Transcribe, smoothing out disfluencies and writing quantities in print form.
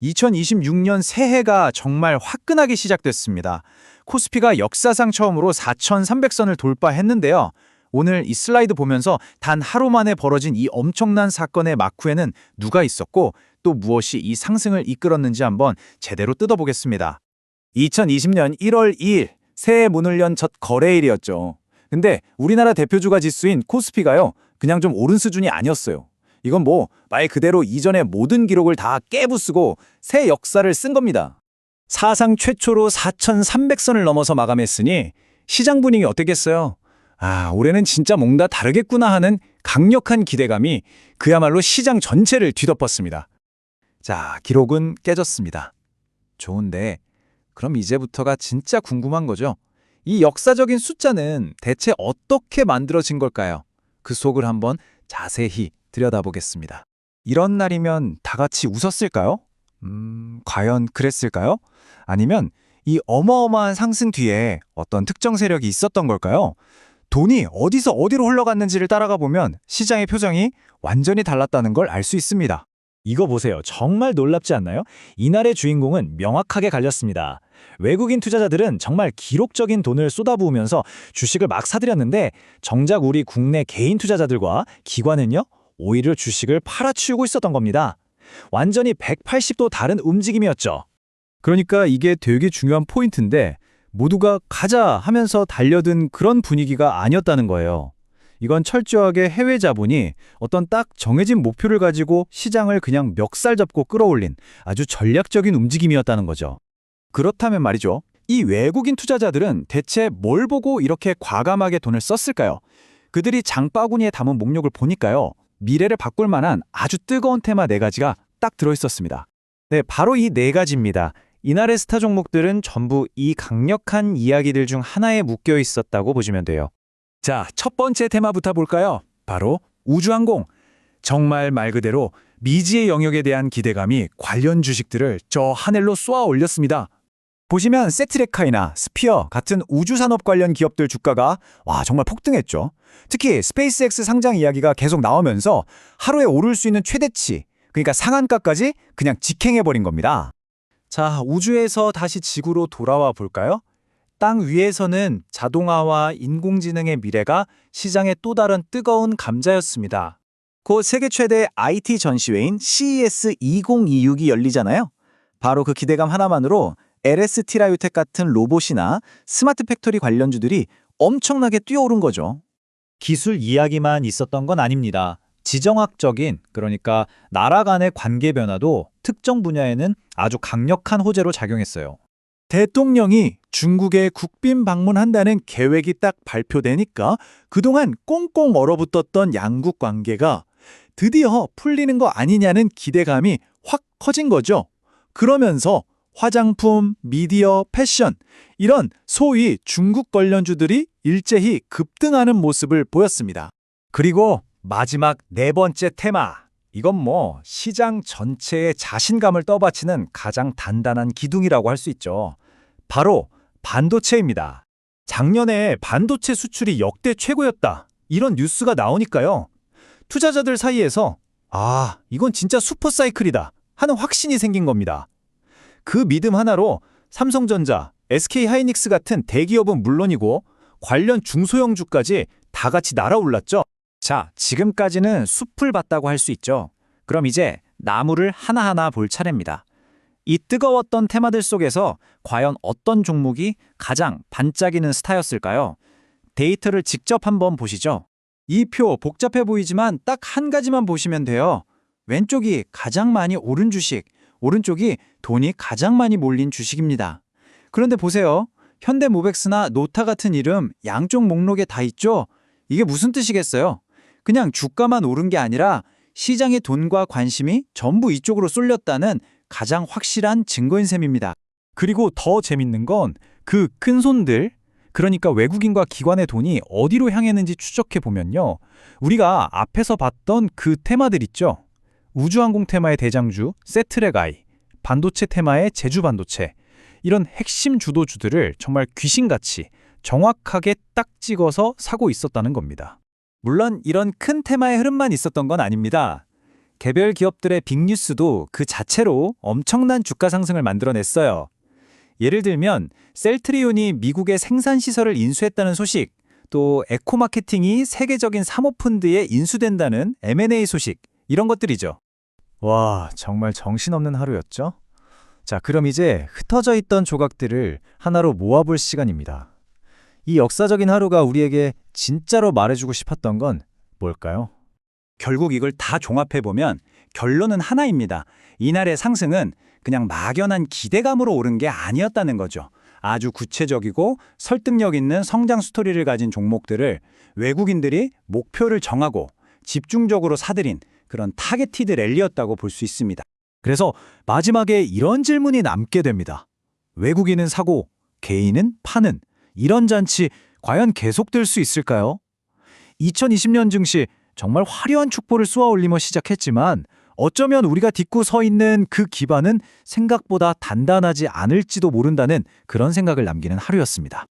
2026년 새해가 정말 화끈하게 시작됐습니다. 코스피가 역사상 처음으로 4,300선을 돌파했는데요. 오늘 이 슬라이드 보면서 단 하루 만에 벌어진 이 엄청난 사건의 막후에는 누가 있었고 또 무엇이 이 상승을 이끌었는지 한번 제대로 뜯어보겠습니다. 2020년 1월 2일 새해 문을 연 첫 거래일이었죠. 근데 우리나라 대표주가 지수인 코스피가요, 그냥 좀 오른 수준이 아니었어요. 이건 말 그대로 이전의 모든 기록을 다 깨부수고 새 역사를 쓴 겁니다. 사상 최초로 4,300선을 넘어서 마감했으니 시장 분위기 어땠겠어요? 올해는 진짜 뭔가 다르겠구나 하는 강력한 기대감이 그야말로 시장 전체를 뒤덮었습니다. 자, 기록은 깨졌습니다. 좋은데 그럼 이제부터가 진짜 궁금한 거죠. 이 역사적인 숫자는 대체 어떻게 만들어진 걸까요? 그 속을 한번 자세히 들여다보겠습니다. 이런 날이면 다 같이 웃었을까요? 과연 그랬을까요? 아니면 이 어마어마한 상승 뒤에 어떤 특정 세력이 있었던 걸까요? 돈이 어디서 어디로 흘러갔는지를 따라가 보면 시장의 표정이 완전히 달랐다는 걸 알 수 있습니다. 이거 보세요. 정말 놀랍지 않나요? 이날의 주인공은 명확하게 갈렸습니다. 외국인 투자자들은 정말 기록적인 돈을 쏟아부으면서 주식을 막 사들였는데 정작 우리 국내 개인 투자자들과 기관은요, 오히려 주식을 팔아치우고 있었던 겁니다. 완전히 180도 다른 움직임이었죠. 그러니까 이게 되게 중요한 포인트인데 모두가 가자 하면서 달려든 그런 분위기가 아니었다는 거예요. 이건 철저하게 해외 자본이 어떤 딱 정해진 목표를 가지고 시장을 그냥 멱살 잡고 끌어올린 아주 전략적인 움직임이었다는 거죠. 그렇다면 말이죠. 이 외국인 투자자들은 대체 뭘 보고 이렇게 과감하게 돈을 썼을까요? 그들이 장바구니에 담은 목록을 보니까요, 미래를 바꿀 만한 아주 뜨거운 테마 4가지가 딱 들어있었습니다. 네, 바로 이 4가지입니다. 이날의 스타 종목들은 전부 이 강력한 이야기들 중 하나에 묶여 있었다고 보시면 돼요. 자, 첫 번째 테마부터 볼까요? 바로 우주항공. 정말 말 그대로 미지의 영역에 대한 기대감이 관련 주식들을 저 하늘로 쏘아 올렸습니다. 보시면 세트레카이나 스피어 같은 우주산업 관련 기업들 주가가 정말 폭등했죠. 특히 스페이스X 상장 이야기가 계속 나오면서 하루에 오를 수 있는 최대치, 그러니까 상한가까지 그냥 직행해버린 겁니다. 자, 우주에서 다시 지구로 돌아와 볼까요? 땅 위에서는 자동화와 인공지능의 미래가 시장의 또 다른 뜨거운 감자였습니다. 곧 세계 최대 IT 전시회인 CES 2026이 열리잖아요. 바로 그 기대감 하나만으로 LS 티라유텍 같은 로봇이나 스마트 팩토리 관련주들이 엄청나게 뛰어오른 거죠. 기술 이야기만 있었던 건 아닙니다. 지정학적인, 그러니까 나라 간의 관계 변화도 특정 분야에는 아주 강력한 호재로 작용했어요. 대통령이 중국에 국빈 방문한다는 계획이 딱 발표되니까 그동안 꽁꽁 얼어붙었던 양국 관계가 드디어 풀리는 거 아니냐는 기대감이 확 커진 거죠. 그러면서 화장품, 미디어, 패션, 이런 소위 중국 관련주들이 일제히 급등하는 모습을 보였습니다. 그리고 마지막 4번째 테마. 이건 시장 전체의 자신감을 떠받치는 가장 단단한 기둥이라고 할 수 있죠. 바로 반도체입니다. 작년에 반도체 수출이 역대 최고였다, 이런 뉴스가 나오니까요, 투자자들 사이에서 이건 진짜 슈퍼사이클이다 하는 확신이 생긴 겁니다. 그 믿음 하나로 삼성전자, SK하이닉스 같은 대기업은 물론이고 관련 중소형주까지 다 같이 날아올랐죠. 자, 지금까지는 숲을 봤다고 할 수 있죠. 그럼 이제 나무를 하나하나 볼 차례입니다. 이 뜨거웠던 테마들 속에서 과연 어떤 종목이 가장 반짝이는 스타였을까요? 데이터를 직접 한번 보시죠. 이 표 복잡해 보이지만 딱 한 가지만 보시면 돼요. 왼쪽이 가장 많이 오른 주식, 오른쪽이 돈이 가장 많이 몰린 주식입니다. 그런데 보세요. 현대모백스나 노타 같은 이름 양쪽 목록에 다 있죠? 이게 무슨 뜻이겠어요? 그냥 주가만 오른 게 아니라 시장의 돈과 관심이 전부 이쪽으로 쏠렸다는 가장 확실한 증거인 셈입니다. 그리고 더 재밌는 건 그 큰손들, 그러니까 외국인과 기관의 돈이 어디로 향했는지 추적해 보면요, 우리가 앞에서 봤던 그 테마들 있죠? 우주항공 테마의 대장주 세트레가이, 반도체 테마의 제주반도체, 이런 핵심 주도주들을 정말 귀신같이 정확하게 딱 찍어서 사고 있었다는 겁니다. 물론 이런 큰 테마의 흐름만 있었던 건 아닙니다. 개별 기업들의 빅뉴스도 그 자체로 엄청난 주가 상승을 만들어냈어요. 예를 들면 셀트리온이 미국의 생산 시설을 인수했다는 소식, 또 에코마케팅이 세계적인 사모펀드에 인수된다는 M&A 소식, 이런 것들이죠. 와, 정말 정신없는 하루였죠? 자, 그럼 이제 흩어져 있던 조각들을 하나로 모아볼 시간입니다. 이 역사적인 하루가 우리에게 진짜로 말해주고 싶었던 건 뭘까요? 결국 이걸 다 종합해보면 결론은 하나입니다. 이날의 상승은 그냥 막연한 기대감으로 오른 게 아니었다는 거죠. 아주 구체적이고 설득력 있는 성장 스토리를 가진 종목들을 외국인들이 목표를 정하고 집중적으로 사들인 그런 타겟티드 랠리였다고 볼 수 있습니다. 그래서 마지막에 이런 질문이 남게 됩니다. 외국인은 사고 개인은 파는 이런 잔치 과연 계속될 수 있을까요? 2020년 증시 정말 화려한 축포를 쏘아올리며 시작했지만 어쩌면 우리가 딛고 서 있는 그 기반은 생각보다 단단하지 않을지도 모른다는 그런 생각을 남기는 하루였습니다.